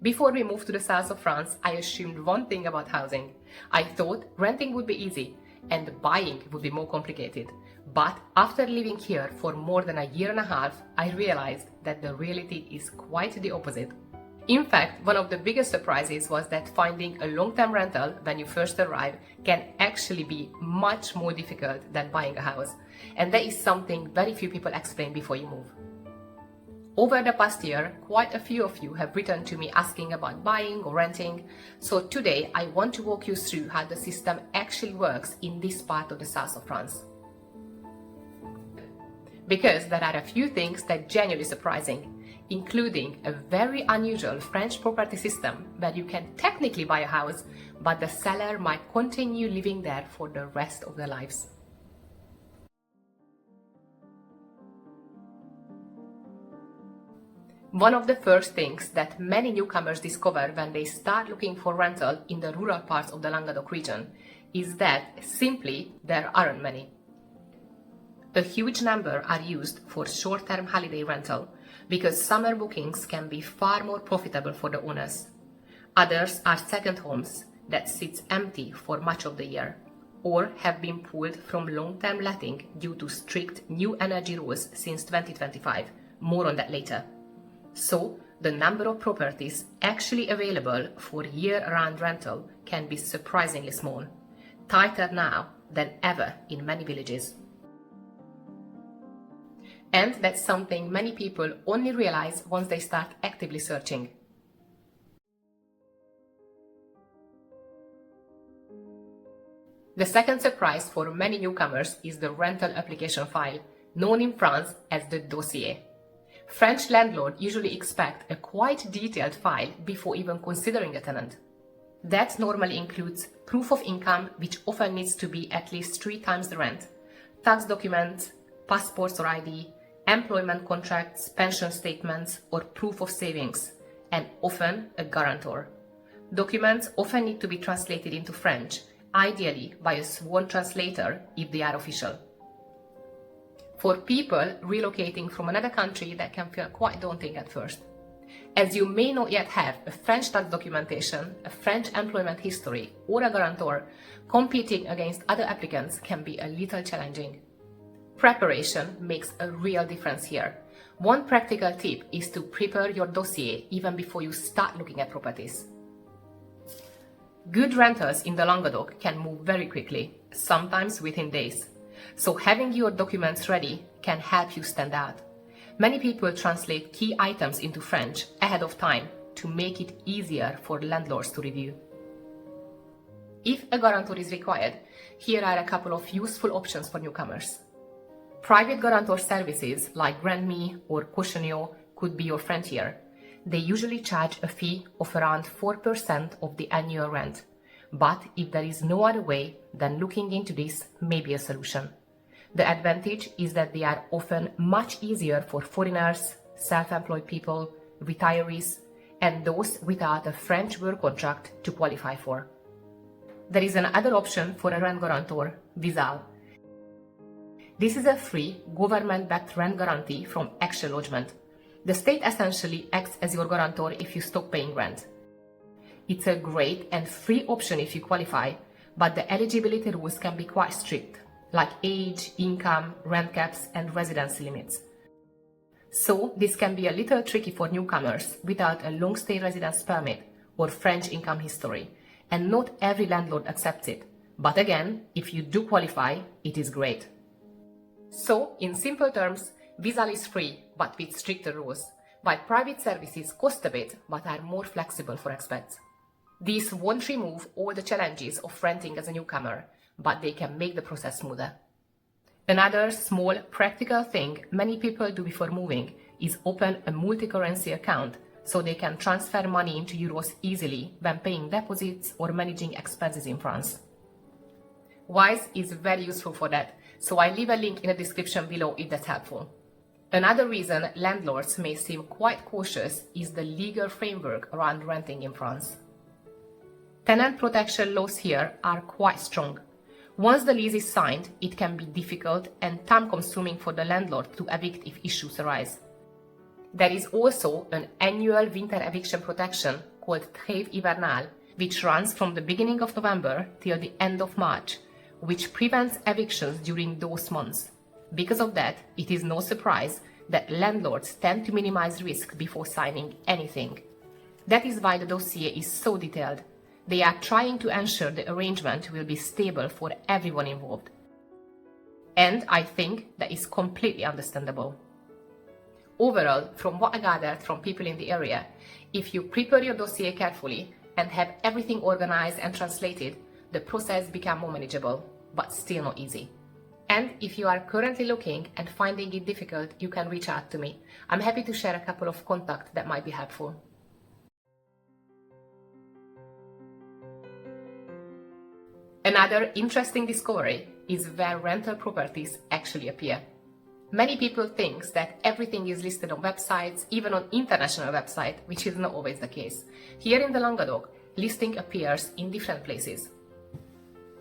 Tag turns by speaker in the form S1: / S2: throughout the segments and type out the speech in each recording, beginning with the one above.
S1: Before we moved to the south of France, I assumed one thing about housing. I thought renting would be easy and buying would be more complicated. But after living here for more than a year and a half, I realized that the reality is quite the opposite. In fact, one of the biggest surprises was that finding a long-term rental when you first arrive can actually be much more difficult than buying a house. And that is something very few people explain before you move. Over the past year, quite a few of you have written to me asking about buying or renting. So today I want to walk you through how the system actually works in this part of the south of France. Because there are a few things that are genuinely surprising, including a very unusual French property system where you can technically buy a house, but the seller might continue living there for the rest of their lives. One of the first things that many newcomers discover when they start looking for rental in the rural parts of the Languedoc region is that simply there aren't many. A huge number are used for short-term holiday rental because summer bookings can be far more profitable for the owners. Others are second homes that sit empty for much of the year or have been pulled from long-term letting due to strict new energy rules since 2025. More on that later. So, the number of properties actually available for year-round rental can be surprisingly small, tighter now than ever in many villages. And that's something many people only realize once they start actively searching. The second surprise for many newcomers is the rental application file, known in France as the Dossier. French landlords usually expect a quite detailed file before even considering a tenant. That normally includes proof of income, which often needs to be at least 3 times the rent, tax documents, passports or ID, employment contracts, pension statements, or proof of savings, and often a guarantor. Documents often need to be translated into French, ideally by a sworn translator if they are official. For people relocating from another country, that can feel quite daunting at first, as you may not yet have a French tax documentation, a French employment history, or a guarantor. Competing against other applicants can be a little challenging. Preparation makes a real difference here. One practical tip is to prepare your dossier even before you start looking at properties. Good renters in the Languedoc can move very quickly, sometimes within days. So having your documents ready can help you stand out. Many people translate key items into French ahead of time to make it easier for landlords to review. If a guarantor is required, here are a couple of useful options for newcomers. Private guarantor services like GrandMe or Cautionio could be your friend here. They usually charge a fee of around 4% of the annual rent. But if there is no other way, then looking into this may be a solution. The advantage is that they are often much easier for foreigners, self-employed people, retirees, and those without a French work contract to qualify for. There is another option for a rent guarantor, Viager. This is a free, government-backed rent guarantee from Action Lodgement. The state essentially acts as your guarantor if you stop paying rent. It's a great and free option if you qualify, but the eligibility rules can be quite strict, like age, income, rent caps, and residency limits. So this can be a little tricky for newcomers without a long-stay residence permit or French income history, and not every landlord accepts it. But again, if you do qualify, it is great. So, in simple terms, Viager is free, but with stricter rules, while private services cost a bit, but are more flexible for expats. These won't remove all the challenges of renting as a newcomer, but they can make the process smoother. Another small practical thing many people do before moving is open a multi-currency account so they can transfer money into euros easily when paying deposits or managing expenses in France. Wise is very useful for that, so I leave a link in the description below if that's helpful. Another reason landlords may seem quite cautious is the legal framework around renting in France. Tenant protection laws here are quite strong. Once the lease is signed, it can be difficult and time-consuming for the landlord to evict if issues arise. There is also an annual winter eviction protection called Trêve hivernale, which runs from the beginning of November till the end of March, which prevents evictions during those months. Because of that, it is no surprise that landlords tend to minimize risk before signing anything. That is why the dossier is so detailed. They are trying to ensure the arrangement will be stable for everyone involved. And I think that is completely understandable. Overall, from what I gathered from people in the area, if you prepare your dossier carefully and have everything organized and translated, the process becomes more manageable, but still not easy. And if you are currently looking and finding it difficult, you can reach out to me. I'm happy to share a couple of contacts that might be helpful. Another interesting discovery is where rental properties actually appear. Many people think that everything is listed on websites, even on international websites, which is not always the case. Here in the Languedoc, listing appears in different places.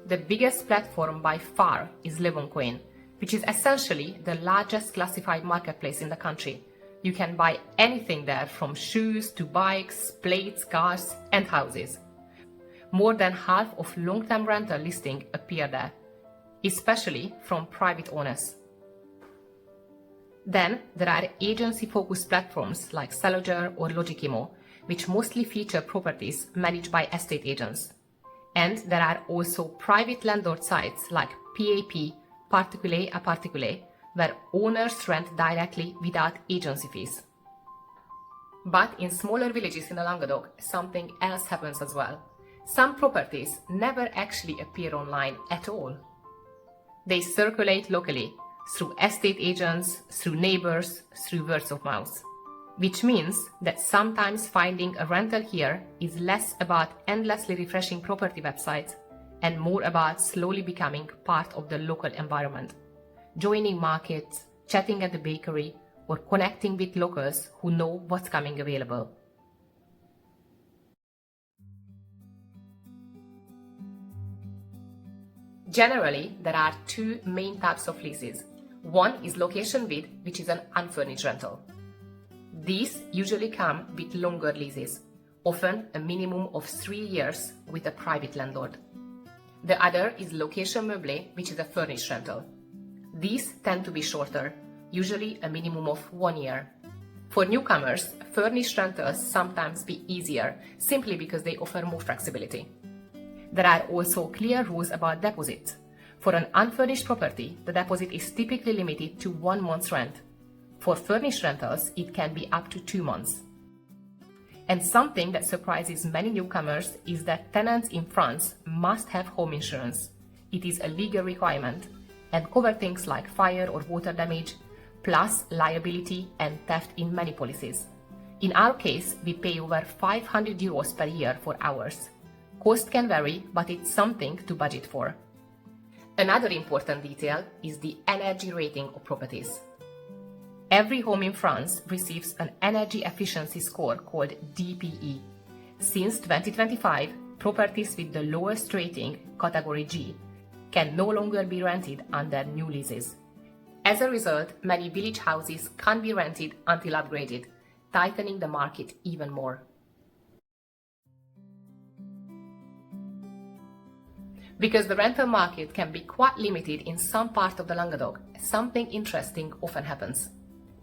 S1: The biggest platform by far is Leboncoin, which is essentially the largest classified marketplace in the country. You can buy anything there, from shoes to bikes, plates, cars, and houses. More than half of long-term rental listings appear there, especially from private owners. Then there are agency-focused platforms like Viager or Logikimo, which mostly feature properties managed by estate agents. And there are also private landlord sites like PAP, Particulier à Particulier, where owners rent directly without agency fees. But in smaller villages in the Languedoc, something else happens as well. Some properties never actually appear online at all. They circulate locally, through estate agents, through neighbors, through word of mouth. Which means that sometimes finding a rental here is less about endlessly refreshing property websites and more about slowly becoming part of the local environment, joining markets, chatting at the bakery, or connecting with locals who know what's coming available. Generally, there are two main types of leases. One is location with, which is an unfurnished rental. These usually come with longer leases, often a minimum of 3 years with a private landlord. The other is location meublé, which is a furnished rental. These tend to be shorter, usually a minimum of 1 year. For newcomers, furnished rentals sometimes be easier, simply because they offer more flexibility. There are also clear rules about deposits. For an unfurnished property, the deposit is typically limited to 1 month's rent. For furnished rentals, it can be up to 2 months. And something that surprises many newcomers is that tenants in France must have home insurance. It is a legal requirement and covers things like fire or water damage, plus liability and theft in many policies. In our case, we pay over 500 euros per year for ours. Cost can vary, but it's something to budget for. Another important detail is the energy rating of properties. Every home in France receives an energy efficiency score called DPE. Since 2025, properties with the lowest rating, category G, can no longer be rented under new leases. As a result, many village houses can't be rented until upgraded, tightening the market even more. Because the rental market can be quite limited in some part of the Languedoc, something interesting often happens.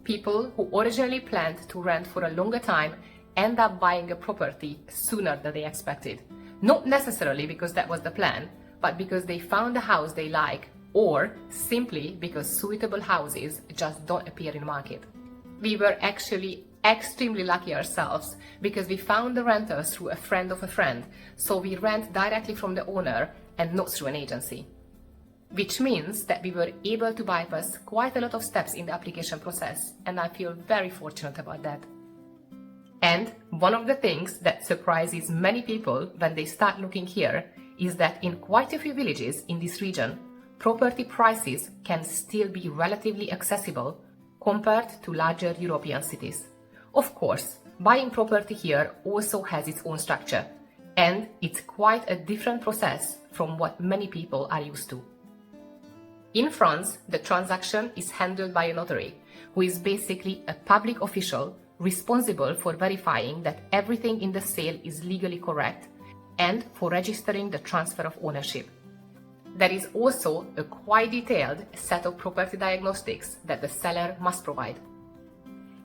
S1: People who originally planned to rent for a longer time end up buying a property sooner than they expected. Not necessarily because that was the plan, but because they found a house they like, or simply because suitable houses just don't appear in the market. We were actually extremely lucky ourselves because we found the renter through a friend of a friend, so we rent directly from the owner and not through an agency. Which means that we were able to bypass quite a lot of steps in the application process, and I feel very fortunate about that. And one of the things that surprises many people when they start looking here is that in quite a few villages in this region, property prices can still be relatively accessible compared to larger European cities. Of course, buying property here also has its own structure, and it's quite a different process from what many people are used to. In France, the transaction is handled by a notary, who is basically a public official responsible for verifying that everything in the sale is legally correct and for registering the transfer of ownership. There is also a quite detailed set of property diagnostics that the seller must provide.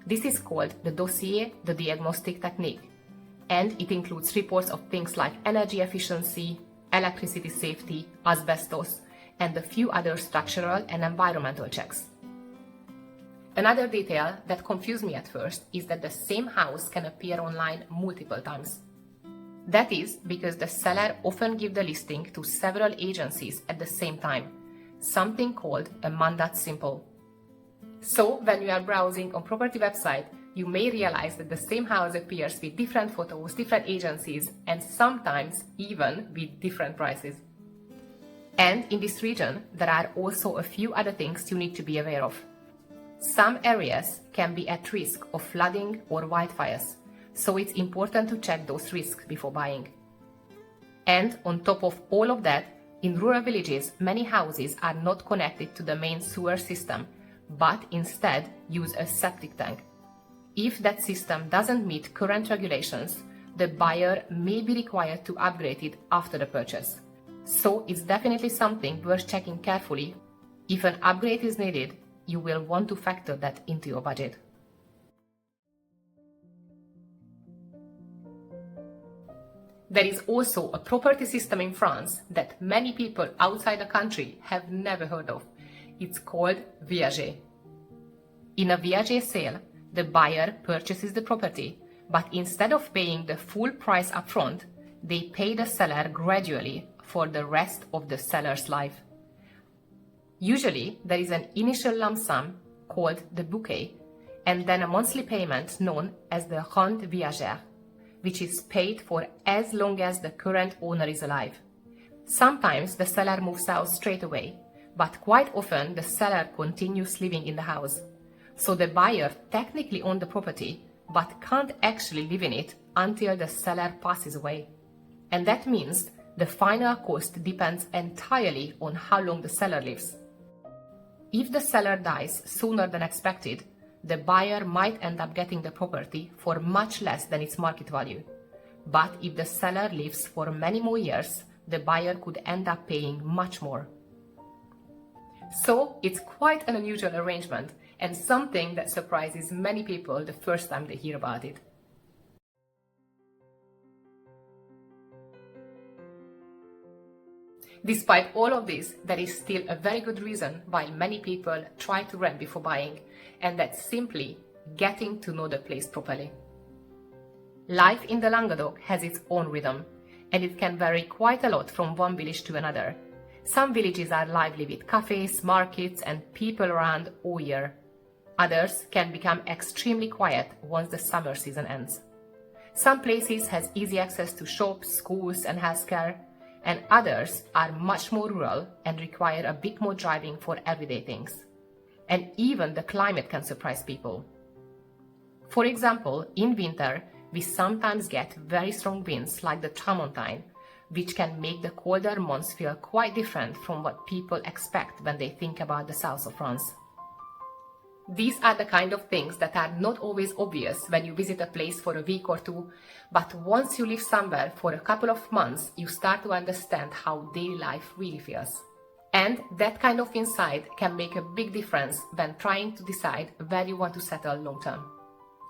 S1: This is called the Dossier, the diagnostic technique, and it includes reports of things like energy efficiency, electricity safety, asbestos, and a few other structural and environmental checks. Another detail that confused me at first is that the same house can appear online multiple times. That is because the seller often gives the listing to several agencies at the same time, something called a mandat simple. So when you are browsing on property website, you may realize that the same house appears with different photos, different agencies, and sometimes even with different prices. And in this region, there are also a few other things you need to be aware of. Some areas can be at risk of flooding or wildfires, so it's important to check those risks before buying. And on top of all of that, in rural villages, many houses are not connected to the main sewer system, but instead use a septic tank. If that system doesn't meet current regulations, the buyer may be required to upgrade it after the purchase. So it's definitely something worth checking carefully. If an upgrade is needed, you will want to factor that into your budget. There is also a property system in France that many people outside the country have never heard of. It's called Viager. In a Viager sale, the buyer purchases the property, but instead of paying the full price upfront, they pay the seller gradually for the rest of the seller's life. Usually, there is an initial lump sum called the bouquet, and then a monthly payment known as the rente viagère, which is paid for as long as the current owner is alive. Sometimes the seller moves out straight away, but quite often the seller continues living in the house. So the buyer technically owns the property, but can't actually live in it until the seller passes away. And that means the final cost depends entirely on how long the seller lives. If the seller dies sooner than expected, the buyer might end up getting the property for much less than its market value. But if the seller lives for many more years, the buyer could end up paying much more. So it's quite an unusual arrangement and something that surprises many people the first time they hear about it. Despite all of this, there is still a very good reason why many people try to rent before buying, and that's simply getting to know the place properly. Life in the Languedoc has its own rhythm, and it can vary quite a lot from one village to another. Some villages are lively with cafes, markets, and people around all year. Others can become extremely quiet once the summer season ends. Some places has easy access to shops, schools, and healthcare, and others are much more rural and require a bit more driving for everyday things. And even the climate can surprise people. For example, in winter, we sometimes get very strong winds like the tramontane, which can make the colder months feel quite different from what people expect when they think about the south of France. These are the kind of things that are not always obvious when you visit a place for a week or two, but once you live somewhere for a couple of months, you start to understand how daily life really feels. And that kind of insight can make a big difference when trying to decide where you want to settle long term.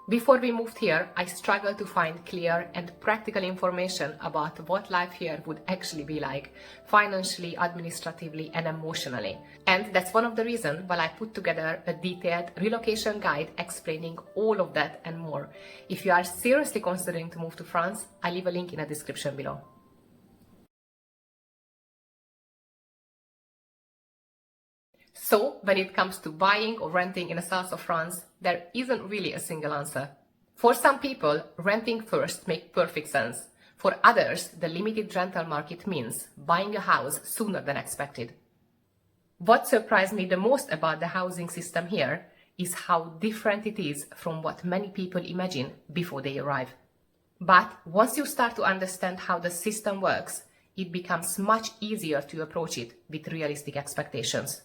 S1: Before we moved here, I struggled to find clear and practical information about what life here would actually be like, financially, administratively, and emotionally. And that's one of the reasons why I put together a detailed relocation guide explaining all of that and more. If you are seriously considering to move to France, I leave a link in the description below. So, when it comes to buying or renting in the south of France, there isn't really a single answer. For some people, renting first makes perfect sense. For others, the limited rental market means buying a house sooner than expected. What surprised me the most about the housing system here is how different it is from what many people imagine before they arrive. But once you start to understand how the system works, it becomes much easier to approach it with realistic expectations.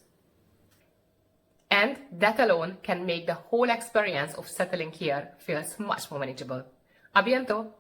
S1: And that alone can make the whole experience of settling here feels much more manageable. A bientôt!